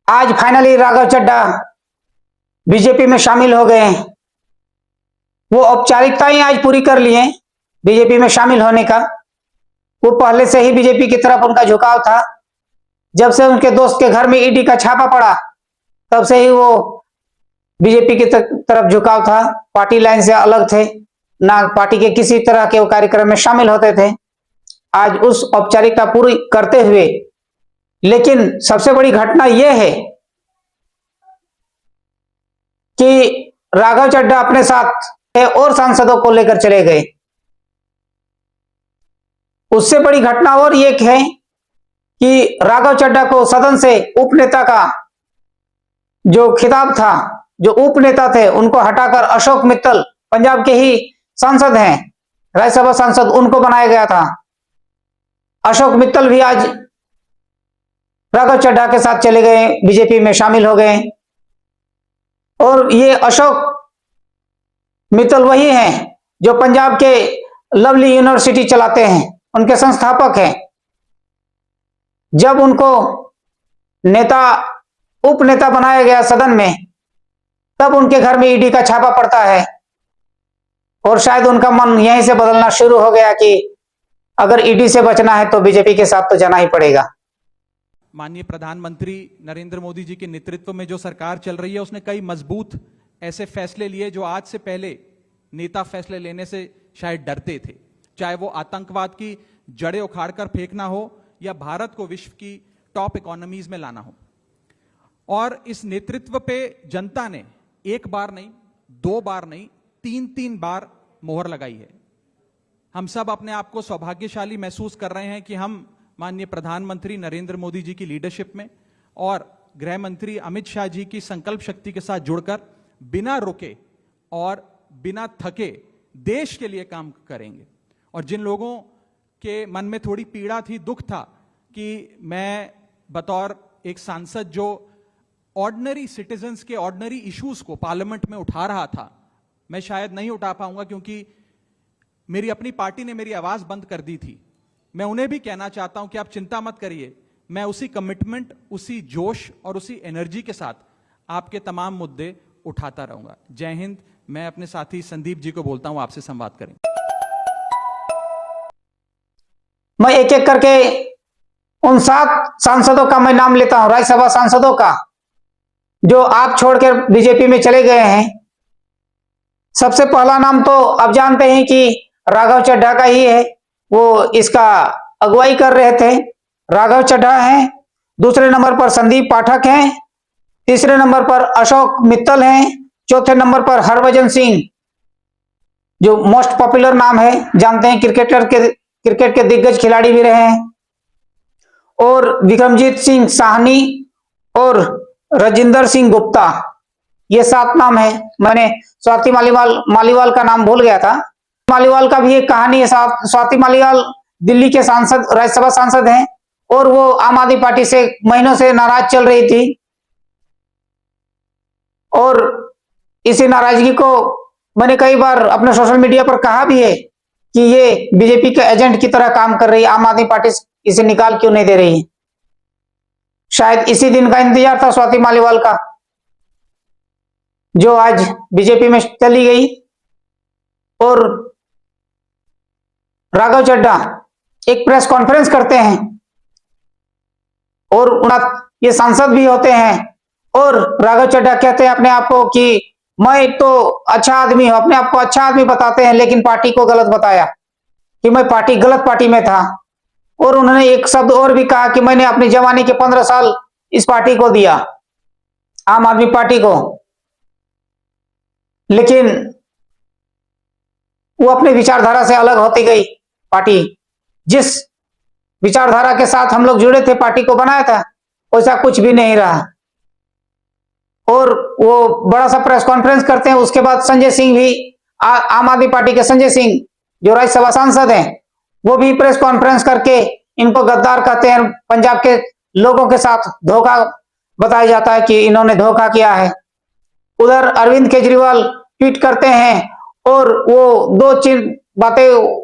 आज finally Raghav Chadha BJP में शामिल हो गए हैं। वो औपचारिकताएं आज पूरी कर ली हैं बीजेपी में शामिल होने का। वो पहले से ही बीजेपी की तरफ उनका झुकाव था। जब से उनके दोस्त के घर में ईडी का छापा पड़ा तब से ही वो बीजेपी की तरफ झुकाव था। पार्टी लाइन से अलग थे, ना पार्टी के किसी तरह के वो कार्यक्रम में शामिल होते थे। आज उस औपचारिकता पूरी करते हुए, लेकिन सबसे बड़ी घटना यह है कि राघव चड्ढा अपने साथ और सांसदों को लेकर चले गए। उससे बड़ी घटना और एक है कि राघव चड्ढा को सदन से उपनेता का जो खिताब था, जो उपनेता थे, उनको हटाकर अशोक मित्तल, पंजाब के ही सांसद हैं, राज्यसभा सांसद, उनको बनाया गया था। अशोक मित्तल भी आज राघव चड्ढा के साथ चले गए, बीजेपी में शामिल हो गए। और ये अशोक मित्तल वही हैं जो पंजाब के लवली यूनिवर्सिटी चलाते हैं, उनके संस्थापक हैं। जब उनको नेता, उपनेता बनाया गया सदन में, तब उनके घर में ईडी का छापा पड़ता है और शायद उनका मन यहीं से बदलना शुरू हो गया कि अगर ईडी से बचना है तो बीजेपी के साथ तो जाना ही पड़ेगा। माननीय प्रधानमंत्री नरेंद्र मोदी जी के नेतृत्व में जो सरकार चल रही है, उसने कई मजबूत ऐसे फैसले लिए जो आज से पहले नेता फैसले लेने से शायद डरते थे। चाहे वो आतंकवाद की जड़ें उखाड़कर फेंकना हो या भारत को विश्व की टॉप इकोनॉमीज में लाना हो। और इस नेतृत्व पे जनता ने एक बार नहीं, दो बार नहीं, तीन बार मोहर लगाई है। हम सब अपने आप को सौभाग्यशाली महसूस कर रहे हैं कि हम माननीय प्रधानमंत्री नरेंद्र मोदी जी की लीडरशिप में और गृह मंत्री अमित शाह जी की संकल्प शक्ति के साथ जुड़कर बिना रुके और बिना थके देश के लिए काम करेंगे। और जिन लोगों के मन में थोड़ी पीड़ा थी, दुख था कि मैं बतौर एक सांसद जो ऑर्डिनरी सिटीजन्स के ऑर्डिनरी इश्यूज को पार्लियामेंट में उठा रहा था, मैं शायद नहीं उठा पाऊंगा क्योंकि मेरी अपनी पार्टी ने मेरी आवाज बंद कर दी थी। मैं उन्हें भी कहना चाहता हूं कि आप चिंता मत करिए, मैं उसी कमिटमेंट, उसी जोश और उसी एनर्जी के साथ आपके तमाम मुद्दे उठाता रहूंगा। जय हिंद। मैं अपने साथी संदीप जी को बोलता हूं, आपसे संवाद करें। मैं एक एक करके उन 7 सांसदों का मैं नाम लेता हूं, राज्यसभा सांसदों का, जो आप छोड़कर बीजेपी में चले गए हैं। सबसे पहला नाम तो आप जानते हैं कि राघव चड्ढा का ही है। वो इसका अगुवाई कर रहे थे, राघव चड्ढा हैं। दूसरे नंबर पर संदीप पाठक हैं। तीसरे नंबर पर अशोक मित्तल हैं। चौथे नंबर पर हरभजन सिंह, जो मोस्ट पॉपुलर नाम है, जानते हैं, क्रिकेट के दिग्गज खिलाड़ी भी रहे हैं। और विक्रमजीत सिंह साहनी और राजिंदर सिंह गुप्ता, ये 7 नाम है। मैंने स्वाति मालीवाल का नाम भूल गया था। मालीवाल का भी एक कहानी है। स्वाति मालीवाल दिल्ली के सांसद, राज्यसभा सांसद हैं और वो आम आदमी पार्टी से महीनों से नाराज चल रही थी और इसी नाराजगी को मैंने कई बार अपने सोशल मीडिया पर कहा भी है कि ये बीजेपी के एजेंट की तरह काम कर रही है, आम आदमी पार्टी इसे निकाल क्यों नहीं दे रही है। शायद इसी दिन का इंतजार था स्वाति मालीवाल का, जो आज बीजेपी में चली गई। और राघव चड्ढा एक प्रेस कॉन्फ्रेंस करते हैं और ये सांसद भी होते हैं और राघव चड्ढा कहते हैं अपने आप को कि मैं तो अच्छा आदमी हूं, अपने आप को अच्छा आदमी बताते हैं, लेकिन पार्टी को गलत बताया कि मैं गलत पार्टी में था। और उन्होंने एक शब्द और भी कहा कि मैंने अपनी जवानी के 15 साल इस पार्टी को दिया, आम आदमी पार्टी को, लेकिन वो अपने विचारधारा से अलग होती गई। पार्टी जिस विचारधारा के साथ हम लोग जुड़े थे, पार्टी को बनाया था, वैसा कुछ भी नहीं रहा। और वो बड़ा सा प्रेस कॉन्फ्रेंस करते हैं। उसके बाद संजय सिंह भी, आम आदमी पार्टी के संजय सिंह जो राज्यसभा सांसद हैं, वो भी प्रेस कॉन्फ्रेंस करके इनको गद्दार कहते हैं। पंजाब के लोगों के साथ धोखा बताया जाता है कि इन्होंने धोखा किया है। उधर अरविंद केजरीवाल ट्वीट करते हैं और वो 2 बातें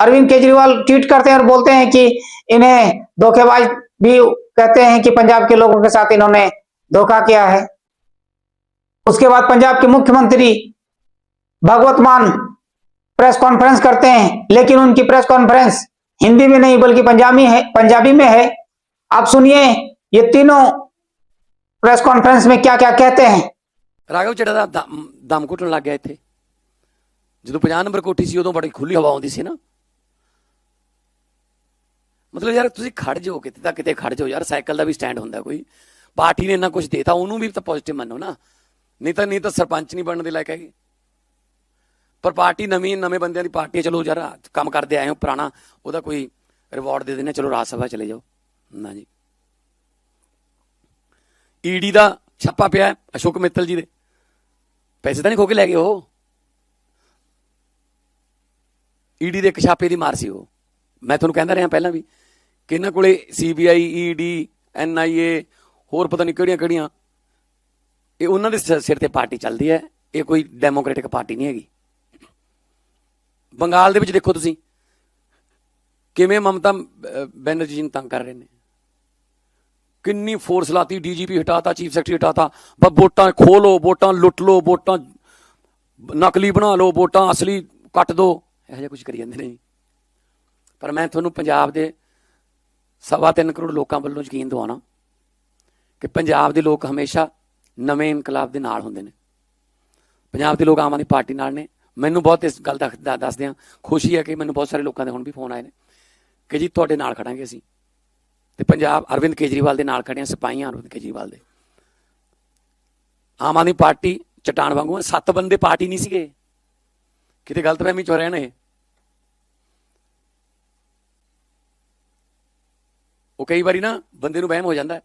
अरविंद केजरीवाल ट्वीट करते हैं और बोलते हैं कि इन्हें धोखेबाज भी कहते हैं कि पंजाब के लोगों के साथ इन्होंने धोखा किया है। उसके बाद पंजाब के मुख्यमंत्री भगवंत मान प्रेस कॉन्फ्रेंस करते हैं, लेकिन उनकी प्रेस कॉन्फ्रेंस हिंदी में नहीं बल्कि पंजाबी में है। आप सुनिए ये तीनों प्रेस कॉन्फ्रेंस में क्या क्या कहते हैं। राघव चड्ढा ਦਾ ਦਮ ਘੁੱਟਣ ਲੱਗ ਗਿਆ ਇੱਥੇ ਜਦੋਂ 50 ਨੰਬਰ ਕੋਠੀ ਸੀ ਉਦੋਂ ਬੜੀ ਖੁੱਲੀ ਹਵਾ ਆਉਂਦੀ ਸੀ ਨਾ। ਮਤਲਬ ਯਾਰ ਤੁਸੀਂ ਖੜ ਜਾਓ ਕਿਤੇ ਤਾਂ ਕਿਤੇ ਖੜ ਜਾਓ ਯਾਰ, ਸਾਈਕਲ ਦਾ ਵੀ ਸਟੈਂਡ ਹੁੰਦਾ ਕੋਈ। ਪਾਰਟੀ ਨੇ ਇੰਨਾ ਕੁਝ ਦੇਤਾ ਉਹਨੂੰ ਵੀ ਤਾਂ ਪੋਜ਼ਿਟਿਵ ਮੰਨੋ ਨਾ, ਨਹੀਂ ਤਾਂ ਸਰਪੰਚ ਨਹੀਂ ਬਣਨ ਦੇ ਲਾਇਕ ਹੈਗੇ। ਪਰ ਪਾਰਟੀ ਨਵੇਂ ਬੰਦਿਆਂ ਦੀ ਪਾਰਟੀ ਹੈ, ਚਲੋ ਯਾਰ ਕੰਮ ਕਰਦੇ ਆਏ ਹੋ ਪੁਰਾਣਾ, ਉਹਦਾ ਕੋਈ ਰਿਵਾਰਡ ਦੇ ਦਿੰਦੇ, ਚਲੋ ਰਾਜ ਸਭਾ ਚਲੇ ਜਾਓ ਨਾ ਜੀ। ਈਡੀ ਦਾ ਛਾਪਾ ਪਿਆ ਅਸ਼ੋਕ ਮਿੱਤਲ ਜੀ ਦੇ, ਪੈਸੇ ਤਾਂ ਨਹੀਂ ਖੋ ਕੇ ਲੈ ਗਏ ਉਹ। ਈਡੀ ਦੇ ਇੱਕ ਛਾਪੇ ਦੀ ਮਾਰ ਸੀ ਉਹ। ਮੈਂ ਤੁਹਾਨੂੰ ਕਹਿੰਦਾ ਰਿਹਾ ਪਹਿਲਾਂ ਵੀ ਕਿ ਇਹਨਾਂ ਕੋਲੇ CBI ED NIA ਹੋਰ ਪਤਾ ਨਹੀਂ ਕਿਹੜੀਆਂ ਇਹ ਉਹਨਾਂ ਦੇ ਸਿਰ ਤੇ ਪਾਰਟੀ ਚੱਲਦੀ ਹੈ। ਇਹ ਕੋਈ ਡੈਮੋਕ੍ਰੈਟਿਕ ਪਾਰਟੀ ਨਹੀਂ ਹੈਗੀ। ਬੰਗਾਲ ਦੇ ਵਿੱਚ ਦੇਖੋ ਤੁਸੀਂ ਕਿਵੇਂ ਮਮਤਾ ਬੈਨਰਜੀ ਜੀ ਨੂੰ ਤੰਗ ਕਰ ਰਹੇ ਨੇ, ਕਿੰਨੀ ਫੋਰਸ ਲਾਤੀ, DGP ਹਟਾਤਾ, ਚੀਫ ਸੈਕਟਰੀ ਹਟਾਤਾ, ਬਸ ਵੋਟਾਂ ਖੋਹ ਲਓ, ਵੋਟਾਂ ਲੁੱਟ ਲਓ, ਵੋਟਾਂ ਨਕਲੀ ਬਣਾ ਲਓ, ਵੋਟਾਂ ਅਸਲੀ ਕੱਟ ਦਿਓ, ਇਹੋ ਜਿਹਾ ਕੁਝ ਕਰੀ ਜਾਂਦੇ ਨੇ। ਪਰ ਮੈਂ ਤੁਹਾਨੂੰ ਪੰਜਾਬ ਦੇ 3.25 ਕਰੋੜ ਲੋਕਾਂ ਵੱਲੋਂ ਯਕੀਨ ਦਿਵਾਉਣਾ ਕਿ ਪੰਜਾਬ ਦੇ ਲੋਕ ਹਮੇਸ਼ਾ ਨਵੇਂ ਇਨਕਲਾਬ ਦੇ ਨਾਲ ਹੁੰਦੇ ਨੇ। ਪੰਜਾਬ ਦੇ ਲੋਕ ਆਮ ਆਦਮੀ ਪਾਰਟੀ ਨਾਲ ਨੇ। ਮੈਨੂੰ ਬਹੁਤ ਇਸ ਗੱਲ ਦਾ ਦੱਸਦੇ ਹਾਂ ਖੁਸ਼ੀ ਹੈ ਕਿ ਮੈਨੂੰ ਬਹੁਤ ਸਾਰੇ ਲੋਕਾਂ ਦੇ ਹੁਣ ਵੀ ਫੋਨ ਆਏ ਨੇ ਕਿ ਜੀ ਤੁਹਾਡੇ ਨਾਲ ਖੜਾਂਗੇ ਅਸੀਂ, ਤੇ ਪੰਜਾਬ ਅਰਵਿੰਦ ਕੇਜਰੀਵਾਲ ਦੇ ਨਾਲ ਖੜੇ ਹਾਂ, ਸਿਪਾਹੀਆਂ ਅਰਵਿੰਦ ਕੇਜਰੀਵਾਲ ਦੇ। ਆਮ ਆਦਮੀ ਪਾਰਟੀ ਚਟਾਨ ਵਾਂਗੂ 7 ਬੰਦੇ ਪਾਰਟੀ ਨਹੀਂ ਸੀਗੇ, ਕਿਤੇ ਗਲਤਫਹਿਮੀ ਚ ਹੋ ਰਹੇ ਨੇ। ਉਹ ਕਈ ਵਾਰੀ ਨਾ ਬੰਦੇ ਨੂੰ ਵਹਿਮ ਹੋ ਜਾਂਦਾ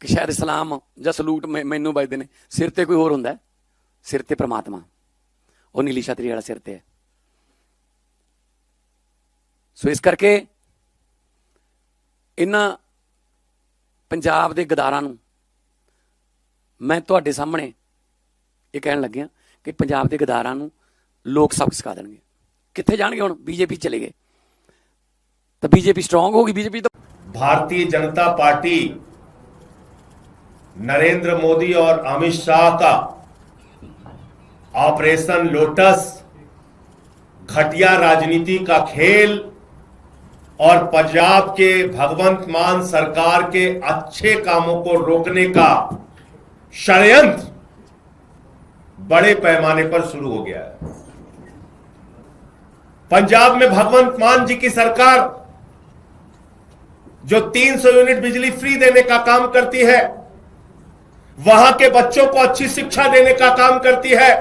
ਕਿ ਸ਼ਾਇਦ ਇਸਲਾਮ ਜਾਂ ਸਲੂਟ ਮੈਨੂੰ ਵੱਜਦੇ ਨੇ, ਸਿਰ ਤੇ ਕੋਈ ਹੋਰ ਹੁੰਦਾ, ਸਿਰ ਤੇ ਪ੍ਰਮਾਤਮਾ, ਉਹ ਨੀਲੀ ਛਤਰੀ ਵਾਲਾ ਸਿਰ ਤੇ ਹੈ। ਸੋ ਇਸ ਕਰਕੇ ਇਹਨਾਂ ਪੰਜਾਬ ਦੇ ਗਦਾਰਾਂ ਨੂੰ ਮੈਂ ਤੁਹਾਡੇ ਸਾਹਮਣੇ ਇਹ ਕਹਿਣ ਲੱਗਿਆ ਕਿ ਪੰਜਾਬ ਦੇ ਗਦਾਰਾਂ ਨੂੰ ਲੋਕ ਸਬਕ ਸਿਖਾ ਦੇਣਗੇ। ਕਿੱਥੇ ਜਾਣਗੇ ਹੁਣ? BJP ਚਲੇ ਗਏ तो BJP स्ट्रांग होगी। BJP तो भारतीय जनता पार्टी नरेंद्र मोदी और अमित शाह का ऑपरेशन लोटस घटिया राजनीति का खेल और पंजाब के भगवंत मान सरकार के अच्छे कामों को रोकने का षड्यंत्र बड़े पैमाने पर शुरू हो गया है। पंजाब में भगवंत मान जी की सरकार जो 300 यूनिट बिजली फ्री देने का काम करती है, वहां के बच्चों को अच्छी शिक्षा देने का काम करती है,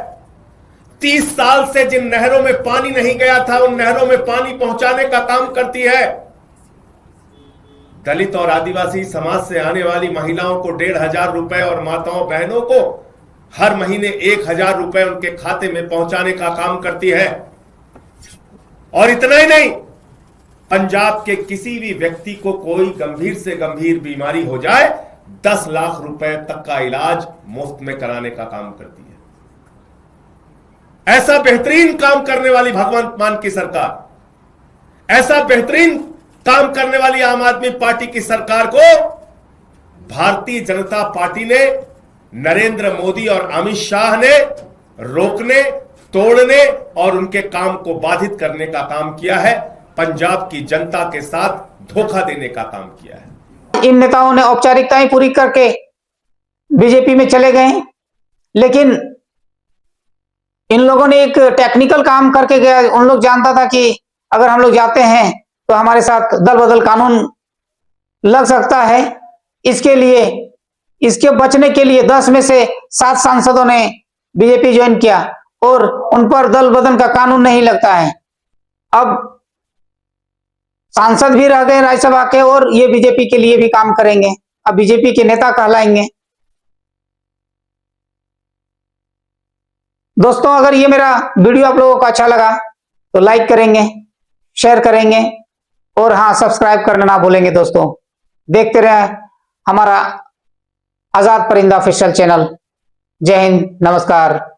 30 साल से जिन नहरों में पानी नहीं गया था उन नहरों में पानी पहुंचाने का काम करती है, दलित और आदिवासी समाज से आने वाली महिलाओं को 1,500 रुपए और माताओं बहनों को हर महीने 1,000 रुपए उनके खाते में पहुंचाने का काम करती है। और इतना ही नहीं, पंजाब के किसी भी व्यक्ति को कोई गंभीर से गंभीर बीमारी हो जाए 10 लाख रुपए तक का इलाज मुफ्त में कराने का काम करती है। ऐसा बेहतरीन काम करने वाली भगवंत मान की सरकार, ऐसा बेहतरीन काम करने वाली आम आदमी पार्टी की सरकार को भारतीय जनता पार्टी ने, नरेंद्र मोदी और अमित शाह ने रोकने, तोड़ने और उनके काम को बाधित करने का काम किया है। पंजाब की जनता के साथ धोखा देने का काम किया है। इन नेताओं ने औपचारिकताएं पूरी करके बीजेपी में चले गए, लेकिन इन लोगों ने एक टेक्निकल काम करके गया। उन लोग जानता था कि अगर हम लोग जाते हैं तो हमारे साथ दल बदल कानून लग सकता है। इसके लिए, इसके बचने के लिए 10 में से 7 सांसदों ने बीजेपी ज्वाइन किया और उन पर दल बदल का कानून नहीं लगता है। अब सांसद भी रह गए राज्यसभा के और ये बीजेपी के लिए भी काम करेंगे, अब बीजेपी के नेता कहलाएंगे। दोस्तों, अगर ये मेरा वीडियो आप लोगों को अच्छा लगा तो लाइक करेंगे, शेयर करेंगे और हाँ, सब्सक्राइब करना ना भूलेंगे। दोस्तों, देखते रहे हमारा आजाद परिंदा ऑफिशियल चैनल। जय हिंद, नमस्कार।